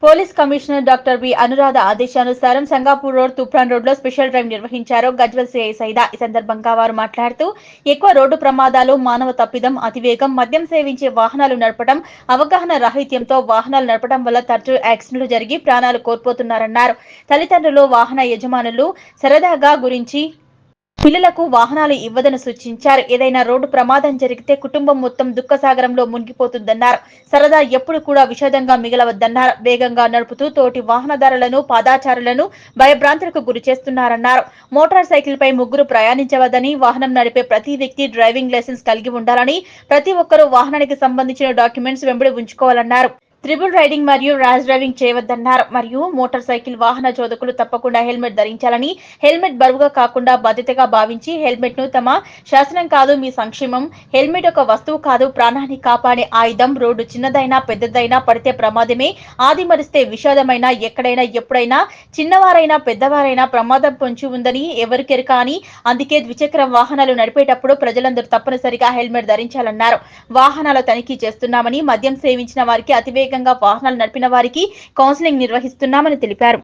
Police commissioner doctor B Anuradha ఆదేశానుసారం Sangapur road Toopran road లో special drive నిర్వహించారు గజ్వెల్ సిఐ సైదా. ఈ సందర్భంగా వారు మాట్లాడుతూ ఎక్కువ రోడ్డు ప్రమాదాలు, మానవ తప్పిదం, అతివేగం, మద్యం సేవించే వాహనాలు నడపడం, అవగాహన రాహిత్యంతో వాహనాలు నడపడం వల్ల తరచూ యాక్సిడెంట్లు జరిగి ప్రాణాలు కోల్పోతున్నారన్నారు. తల్లిదండ్రులు, వాహన యజమానులు సరదాగా గురించి పిల్లలకు వాహనాలు ఇవ్వదని సూచించారు. ఏదైనా రోడ్డు ప్రమాదం జరిగితే కుటుంబం మొత్తం దుఃఖసాగరంలో మునిగిపోతుందన్నారు. సరదా ఎప్పుడు కూడా విషాదంగా మిగలవద్దన్నారు. వేగంగా నడుపుతూ తోటి వాహనదారులను, పాదాచారులను భయభ్రాంతులకు గురి చేస్తున్నారన్నారు. మోటార్ సైకిల్ పై ముగ్గురు ప్రయాణించవద్దని, వాహనం నడిపే ప్రతి వ్యక్తి డ్రైవింగ్ లైసెన్స్ కలిగి ఉండాలని, ప్రతి ఒక్కరూ వాహనానికి సంబంధించిన డాక్యుమెంట్స్ వెంబడి ఉంచుకోవాలన్నారు. త్రిబుల్ రైడింగ్ మరియు ర్యాష్ డ్రైవింగ్ చేయవద్దన్నారు. మరియు మోటార్ సైకిల్ వాహన చోదకులు తప్పకుండా హెల్మెట్ ధరించాలని, హెల్మెట్ బరువుగా కాకుండా బాధ్యతగా భావించి హెల్మెట్ ను తమ శాసనం కాదు, మీ సంక్షేమం. హెల్మెట్ ఒక వస్తువు కాదు, ప్రాణాన్ని కాపాడే ఆయుధం. రోడ్డు చిన్నదైనా పెద్దదైనా పడితే ప్రమాదమే, ఆది మరిస్తే విషాదమైన. ఎక్కడైనా ఎప్పుడైనా చిన్నవారైనా పెద్దవారైనా ప్రమాదం పొంచి ఉందని ఎవరికెరక అని. అందుకే ద్విచక్ర వాహనాలు నడిపేటప్పుడు ప్రజలందరూ తప్పనిసరిగా హెల్మెట్ ధరించాలన్నారు. వాహనాల తనిఖీ చేస్తున్నామని, మద్యం సేవించిన వారికి, అతివేగంగా వాహనాలు నడిపిన వారికి కౌన్సిలింగ్ నిర్వహిస్తున్నామని తెలిపారు.